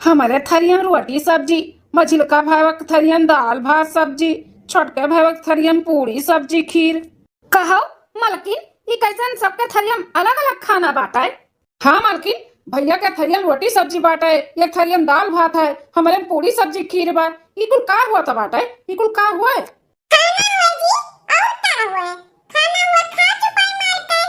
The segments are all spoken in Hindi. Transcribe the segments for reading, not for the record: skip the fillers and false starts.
हमारे थरियन रोटी सब्जी, मझिलका भैवक थरियन दाल भात सब्जी, छोटके भैवक थरियन पूरी सब्जी खीर। कहो मलकिन, ये कैसन सबके थरियन अलग अलग खाना बाटा है? हाँ मलकिन, भैया के थरियन रोटी सब्जी बाटा है, एक थरियन दाल भात है, हमारे में पूरी सब्जी खीर बा। ये कुल का हुआ था बाटा है? ये कुल का हुआ है? खाना हुआ जी, और क्या हुआ है? खाना हुआ, खा चुका है मार के।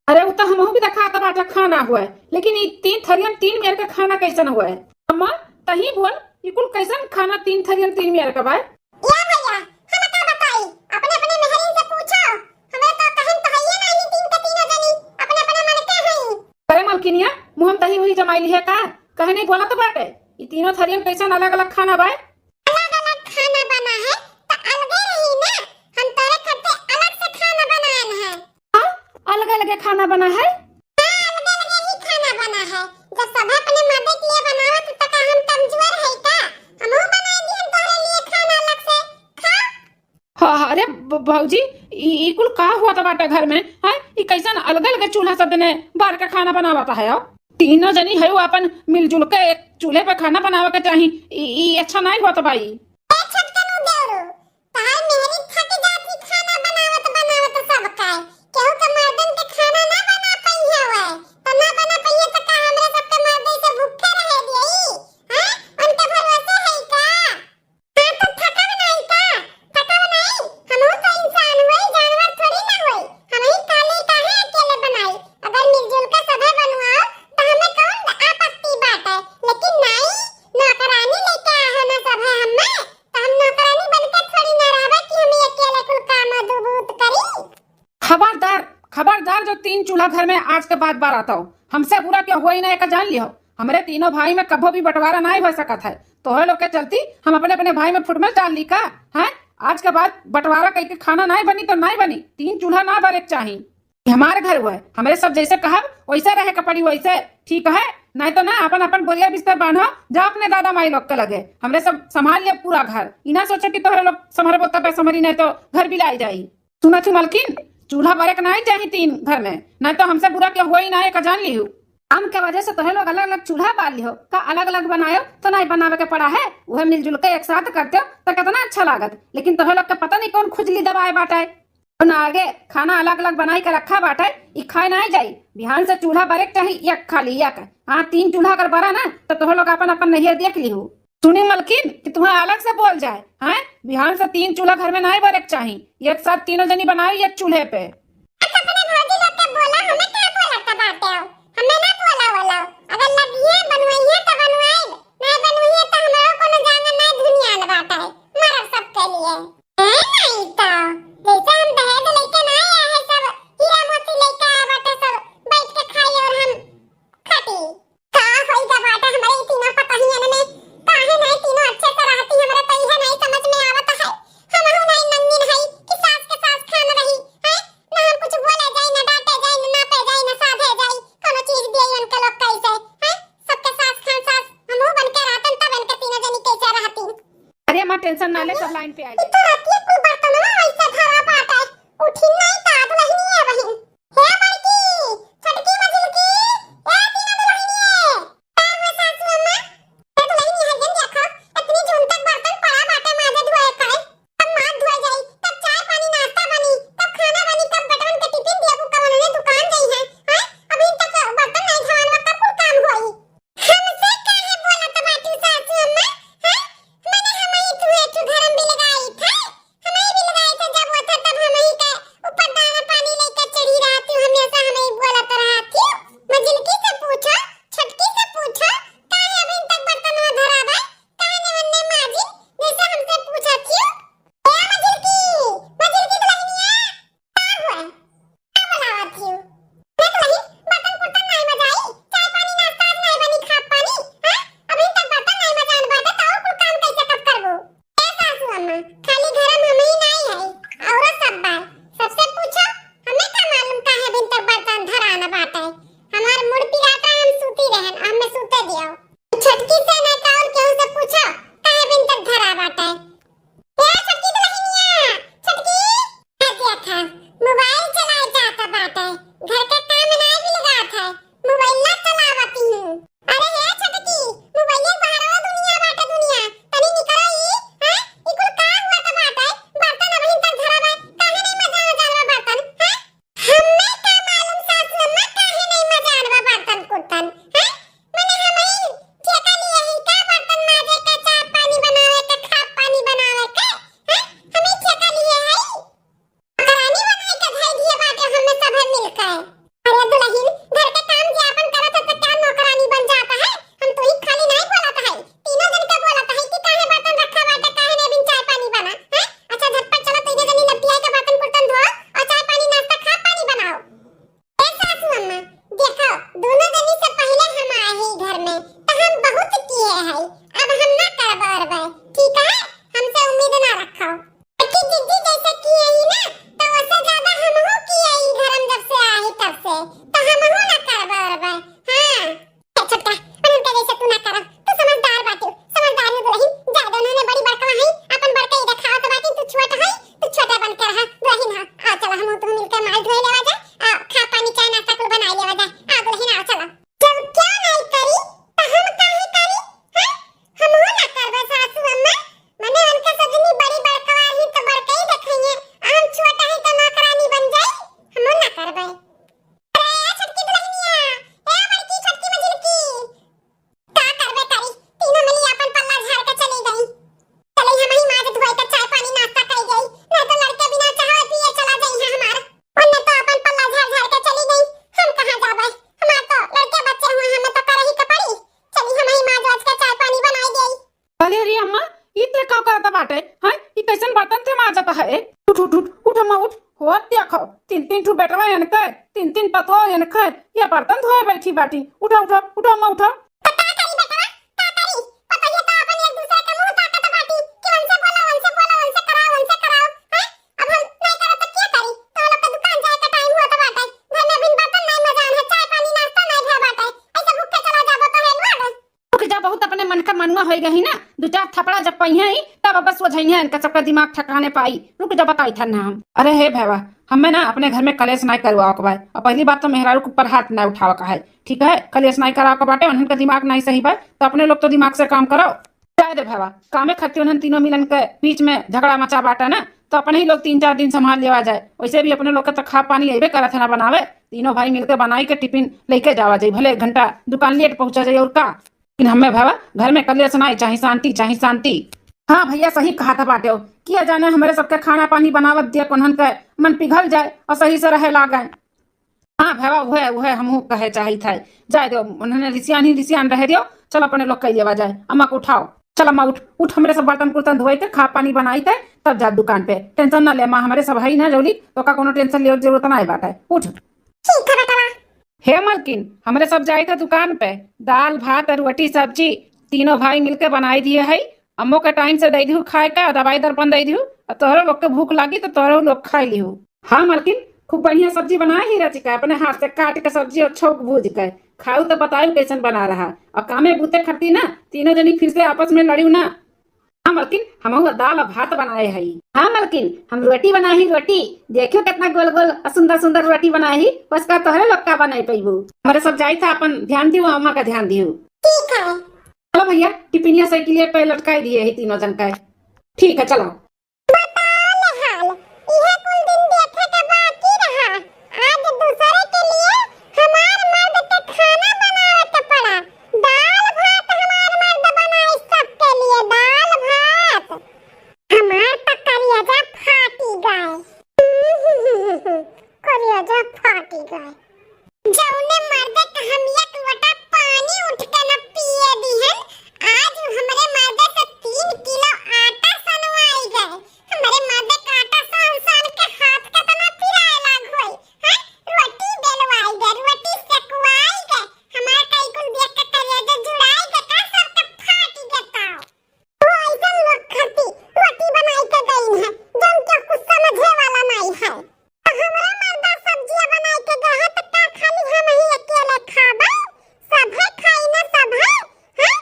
अरे वो तो हम भी देखा था बाटा खाना हुआ है, लेकिन ये तीन थरियन तीन मेयर का खाना कैसन हुआ है? अम्मा तही बोल, ये कुल कैसन खाना तीन थरियन तीन मेयर का बा? या भैया, हम का बताई, अपने अपने महरीन से पूछो। हमें तो कहन तो है नहीं, तीन का तीनों जनी अपने अपने मन के हैं। अरे मलकिनिया, मुंह में तही हुई जमाई है का? कहे नहीं बोला तो बाटे, ये तीनों थरियन कैसन अलग अलग खाना बा? अलग अलग खाना बना है तो अलगे रही ना। हम तोरे खाते अलग से खाना बनाए हैं। हाँ, अलग अलग खाना बना है। हाँ, अलगे अलगे ही खाना बना है। जब सब अपने मदद के लिए बनावत तो का हम कमजोर है का? हमहू बनाए दिए तोरे लिए खाना अलग से। खा। हाँ अरे भाऊजी, ये कुल का हुआ था बाटे घर में? हाँ, ये कैसन अलग अलग चूल्हा सब ने बाहर का खाना बनावा है? आओ तीनों जनी है वो अपन मिलजुल के एक चूल्हे पे खाना बनावे के चाही। ये अच्छा नहीं हुआ तो भाई। ए छटकनु देवरू, तार मेहरी थक जाती खाना बनावत बनावत सब काय। केहू के मर्दन के खाना ना बना पई है वे। तो ना बना पई है तो का हमरे सबके मर्दे से भूखे रह दियई? हैं? उनके भरोसे है का? हां तो थका नहीं का? थका नहीं? हमहू तो इंसान हुई, जानवर थोड़ी ना हुई। हम ही काले काहे अकेले बनाई? अगर मिलजुल के सबे बनवाओ तो हमें कौन आपत्ति बात है? लेकिन नहीं, नौकरानी लेके आहो ना सब है हमें। तो हम नौकरानी बनके थोड़ी ना रहबे कि हम अकेले कुल काम अधूबूत करी। खबरदार खबरदार, जो तीन चूल्हा घर में आज के बाद बार आता हो, हमसे बुरा क्या हुआ ही ना, एक जान लियो। हमारे तीनों भाई में कभो भी बंटवारा नहीं हो सकत है। तो है लोग के चलती हम अपने अपने भाई में फुटमेल डाल ली का है? आज के बाद बंटवारा कह के खाना नहीं बनी तो नहीं बनी, तीन चूल्हा ना बरे चाहिए। हमारे घर हुआ है, हमारे सब जैसे कहा वैसे रहे कपड़ी वैसे ठीक है। नहीं तो ना अपन अपन बोरिया बिस्तर बांधो, जा अपने दादा माई लोग के लगे। हमरे सब संभाल लिया पूरा घर, इना सोचे कि तोहरे लोग संभारे बोता पे संभारी, नहीं तो घर भी लाई जाई। सुना थी मलकिन, चूल्हा भरे के नहीं चाहिए तीन घर में, नहीं तो हमसे बुरा क्या हुआ ही ना, का जान ली हूँ। काम के वजह से तोहे लोग अलग अलग चूल्हा बाल लियो का, अलग अलग बनायो तो नहीं बनावे के पड़ा है। वह मिलजुल के एक साथ करते हो तो कितना अच्छा लागत। लेकिन तोहे लोग के पता नहीं कौन खुजली दबाए बाटा है। ना आगे खाना अलग अलग बनाई के रखा बाटा है, ये खाए नहीं जाई। बिहान से चूल्हा भरे के चाहिए, एक खाली एक। हाँ, तीन चूल्हा अगर बरा ना तो तोहे लोग अपन अपन नैया देख ली हूँ। सुनी मलकिन कि तुम्हें अलग से बोल जाए, हैं? बिहान से तीन चूल्हा घर में नहीं भरे के चाहिए, एक साथ तीनों जनी बनाओ एक चूल्हे पे। अच्छा अपने भौजी लोग के बोला, हमें क्या बोला का बाटे हो? हमें ना बोला बोला। अगर लगिए बनवाई है तो बनवाई, नहीं बनवाई है तो हमारा कोनो जाना नहीं दुनिया में बाटा है। मरब सबके लिए है नहीं तो जैसे हम दहेज लेके ना आए हैं, सब हीरा मोती लेके आए बाटे, सब बैठ के खाई और हम खाती। का होई का बाटे हमारे तीनों पता ही है में काहे नहीं तीनों अच्छे से रहती, हमारे तो यह नहीं समझ में आवत है। हम हूं नहीं नंगी नहीं कि सास के सास खान रही है ना। हम कुछ बोले जाए ना डांटे जाए ना नापे जाए ना साधे जाए, कोनो चीज दिए उनके लोग कैसे है? सबके सास खान सास हम हूं बन के रहतन, तब इनके तीनों जनी कैसे रहती। अरे माँ टेंशन ना ले, सब लाइन पे आई। तो रात के कुल बर्तन में ऐसे भरा पाता है, उठी नहीं ता दुल्हनी है बहन। हे बड़की छोटकी मझिलकी, ए तीनों दुल्हनी है। तार में सासू अम्मा ए दुल्हनी है जन देखो, इतनी जून तक बर्तन पड़ा बाटे माजे धोए का है। तब मां धोए जाई, तब चाय पानी नाश्ता बनी, तब खाना बनी, तब बेटवन के टिफिन दिया कब उन्होंने दुकान गई है। हैं? अभी तक बर्तन नहीं धोने का कुल काम होई। हमसे काहे बोलत बाटू सासू अम्मा? हैं? मैंने हमारी धुए तो धर्म भी लगाई थे, हमें भी लगाई थे। जब वो था तब हम ही के ऊपर दाना पानी लेकर चढ़ी रहती हूँ, हमेशा हमें ही बोलत रहती हूँ। मझिलकी से पूछो, छटकी से पूछो, काहे अभी तक बर्तन में धरा बा? काहे ने वन्ने माजी जैसे हमसे पूछा थी? ए मझिलकी, मझिलकी दुल्हनिया का हुआ? का बुलावत थी? मैं दुल्हनी बर्तन कुर्तन नहीं मजाई, चाय पानी नाश्ता आज नहीं बनी, खा पानी हैं? अभी तक बर्तन नहीं मजान बाटे तो और कुल काम कैसे कब करबो? ए सासू अम्मा, खाली घर में हम ही नहीं है, औरत सब बार सबसे पूछो। हमें का मालूम काहे अभी तक बर्तन धरा ना बाटे? हमार मुड़ पिराता हम सूती रहन, हमें सूते दियो। छटकी से ना का और केहू से पूछो काहे अभी तक धरा बाटे? ए छटकी दुल्हनिया, छटकी आ गया था, मोबाइल चलाए जाता बाटे, घर के काम नहीं भी लगात है, मोबाइल ना चलावती हूँ। अरे हे छटकी, मोबाइल बाहर अरे रे अम्मा, ई ते का करता बाटे? हां, ई कैसन बर्तन थे मार जाता है? उठ उठ उठ उठ अम्मा उठ। होत देखो, तीन तीन ठू बेटवा इनके, तीन तीन पतो इनके, ये बर्तन धोए बैठी बाटी। उठा उठा उठा अम्मा उठा। तो का करी बेटवा, का करी? पता ये तो अपन एक दूसरे के मुंह ताकत बाटी कि हमसे कराओ, हमसे कराओ, हैं? अब हम नहीं करो तो क्या करी? तो लोग के दुकान जाए का टाइम हुआ तो बाटे, घर में बिन बर्तन नहीं मजान है, चाय पानी नाश्ता नहीं भे बाटे, ऐसे भूखे चला जाबो तो है लड़। रुक जा, बहुत अपने मन का मनुआ हो गई ना। दो चार थपड़ा जब पई है तब बस वजहिया इनका सबका दिमाग ठिकाने पाई। रुक जा, बताई था ना हम। अरे हे भैया, हमें ना अपने घर में कलेश नहीं करवाओ के भाई। और पहली बात तो मेहरारू के ऊपर हाथ ना उठाओ का है, ठीक है? कलेश नहीं कराओ के बाटे, उनका दिमाग नहीं सही बा तो अपने लोग तो दिमाग से काम करो। जाए दे भैया, कामे खाती उन्हें तीनों मिलन के बीच में झगड़ा मचा बाटा ना, तो अपने ही लोग 3-4 दिन संभाल लेवा जाए। वैसे भी अपने लोग का तो खा पानी अबे करत है ना बनावे। तीनों भाई मिलकर बनाई के टिफिन लेके जावा जाए, भले 1 घंटा दुकान लेट पहुंचा जाए और का। लेकिन हमें भैया घर में कलेश नहीं चाहिए, शांति चाहिए, शांति। हाँ भैया, सही कहा था बाटे। किया जाने हमारे सबके खाना पानी बनावत दिया कोन्हन के मन पिघल जाए और सही से रहे लागे। हाँ भैया, वह हमहू कहे चाही था। जाए दो, उन्होंने रिसियान रह दियो। चल अपने लोग कह लेवा जाए। अम्मा को उठाओ। चल अम्मा उठ उठ, हमारे सब बर्तन कुर्तन धोए के खा पानी बनाई थे तब जा दुकान पे। टेंशन ना ले माँ, हमारे सब है ना जोली, तो का कोनो टेंशन ले जरूरत ना है बाटे। उठ। ठीक है बेटवा। हे मलकिन, हमारे सब जाए थे दुकान पे। दाल भात और रोटी सब्जी तीनों भाई मिलके बनाई दिए है। अम्मो के टाइम से दे दिहू खाए का, दवाई दर्पण दे दिहू। और तोहरो लोग के भूख लगी तो तोहरो लोग खा लिहू। हाँ मलकिन, खूब बढ़िया सब्जी बना ही रची का, अपने हाथ से काट के सब्जी और छोक भूज के खाऊ तो बताऊ कैसन बना रहा। और कामे बूते खटी ना, तीनों जनी फिर से आपस में लड़ी ना। हाँ मलकिन, हम दाल और भात बनाए है। हाँ मलकिन, हम रोटी बनाई, रोटी देखियो कितना गोल गोल और सुंदर सुंदर रोटी बनाई। बस का तोहरे लोग का बनाई पैबू। हमारे सब जाई था, अपन ध्यान दियो, अम्मा का ध्यान दियो। ठीक है। चलो भैया, टिफिनिया साइकिलिया पे लटकाई दिए है तीनों जन का। ठीक है चलो। बताओ हाल, यह कुल दिन देखे के बाकी रहा। आज दूसरे के लिए हमार मर्द के खाना बनावे के पड़ा। दाल भात हमार मर्द बनाई सबके लिए, दाल भात। हमार तो करियजा फाटी गए। करियजा फाटी गए। जौने मर्द के हम एक लोटा पानी उठ के न पिए दिहन, आज हमरे मर्द से 3 किलो आटा सनवाई गए। हमरे मर्द का आटा सान सान के हाथ के तना पिराए लाग होई। हैं? रोटी बेलवाई गए, रोटी सेकवाई गए। हमार कई कुल देख के करियजा जुड़ाई गए, का सबके फाटी गए। वो ऐसन लोग खाती रोटी बनाई के गई है जौन के कुछ समझे वाला नहीं है। हमरा मर्दा सब्जियां बनाई के गए है तो का खाली हम ही अकेले खाबे? सब है खाई ना सब है? हैं?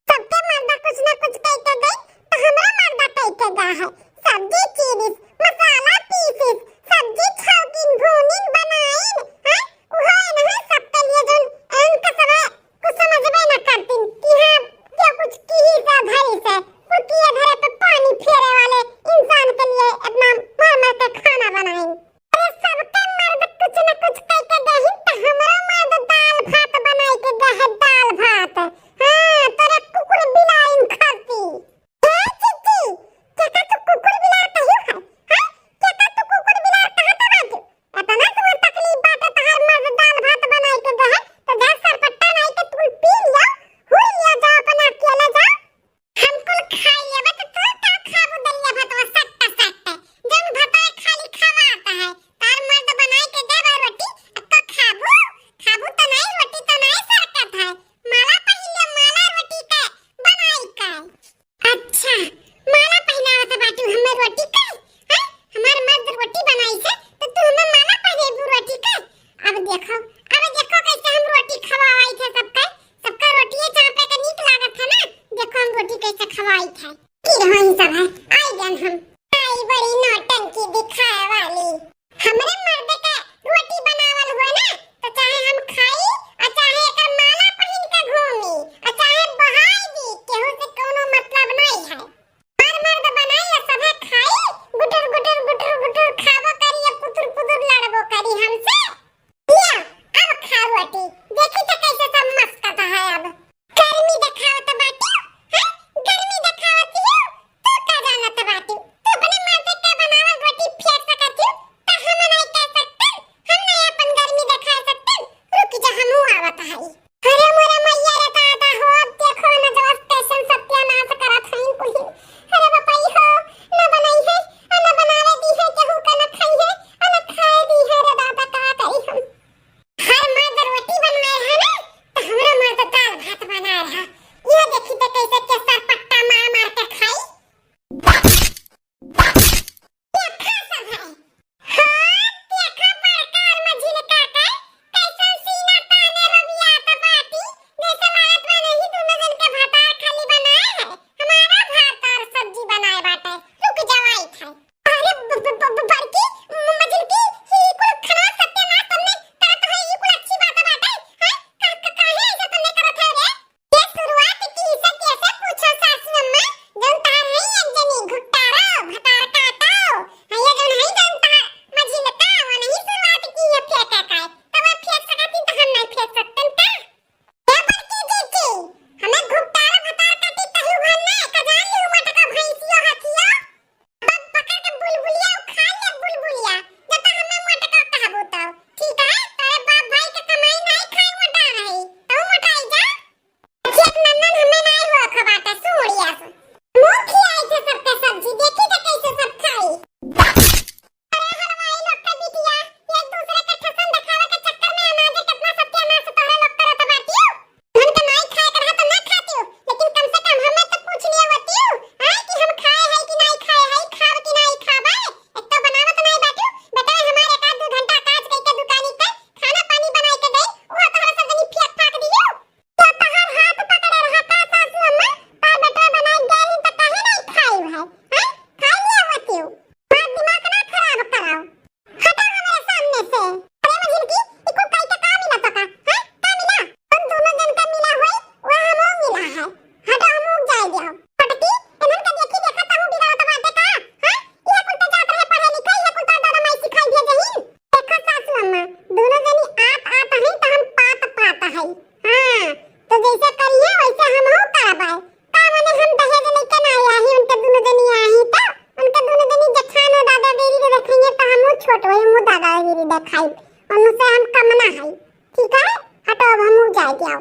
सबके मर्दा कुछ ना कुछ कह के गई तो हमरा मर्दा कह के गया है। सब्जी चीरिस, मसाला पीसिस, सब्जी छौकिन भूनिन बनाइन, हैं? उहो नहीं सबके लिए जौन इनका समय कुछ समझबे ना करतीन कि हां क्या कुछ की ही सा भरी से कुटिया धरे पे पानी फेरे वाले इंसान के लिए इतना मार के खाना बनाइन। अरे सबके मर्द कुछ न कुछ कह के गहिन तो हमरा मर्द दाल भात बनाई के गए, दाल भात। हां, तोरे कुकुर बिलाइन खाती। हे चिट्टी, केका तू कुकुर बिला कहियो है? हैं? केका तू कुकुर बिला कहा तो बाजू? इतना तुम्हें तकलीफ बाटे तहर मर्द दाल भात बनाई के गए तो जा सरपट्टा नहीं के तू पी लियो, हुई लियो, जा अपना अकेले जा। हम कुल खाई लेबे तो तू का खाबू दलिया भातवा सट्टा सट्टे जौन भातवा खाली खवाता है। तार मर्द बनाई के देबे रोटी तो खाबू खाबू तो नहीं, रोटी तो नहीं सरकत है। माला पहले माला रोटी के बनाई के। अच्छा, माला पहनावत बाटू हमें रोटी के? हैं? हमार मर्द रोटी बनाई से तो तू हमें माला पहनेबू रोटी के? अब देखो कैसे हम रोटी खवाई थे सबके। सबका रोटिए चापे के नीक लागत है ना। देखो हम रोटी कैसे खवाई थे। की रहोई सब है आई गन हम। आई बड़ी नौटंकी दिखाए वाली। हमरे मर्द के रोटी बनावल हो ना तो चाहे हम खाई और चाहे एकर माला पहिन के घूमी और चाहे बहाई दी, केहू से कोनो मतलब नहीं है। हर मर्द बनाई या सबे खाई, गुटर गुटर गुटर गुटर खाबो करी या पुतुर पुतुर लड़बो करी हमसे। लिया अब खा रोटी, देखी तो कैसे सब मस्कता है। अब गर्मी दिखावत बाटी है, गर्मी दिखावती हो तो का जानत बाटी। तू अपने मर्द के बनावल रोटी फेंक सकती हो तो हम नहीं कह सकते, हम नहीं अपन गर्मी दिखा सकते। रुक जा खाई, उनसे हम कम ना है। ठीक है, हटो अब हम जाए जाओ।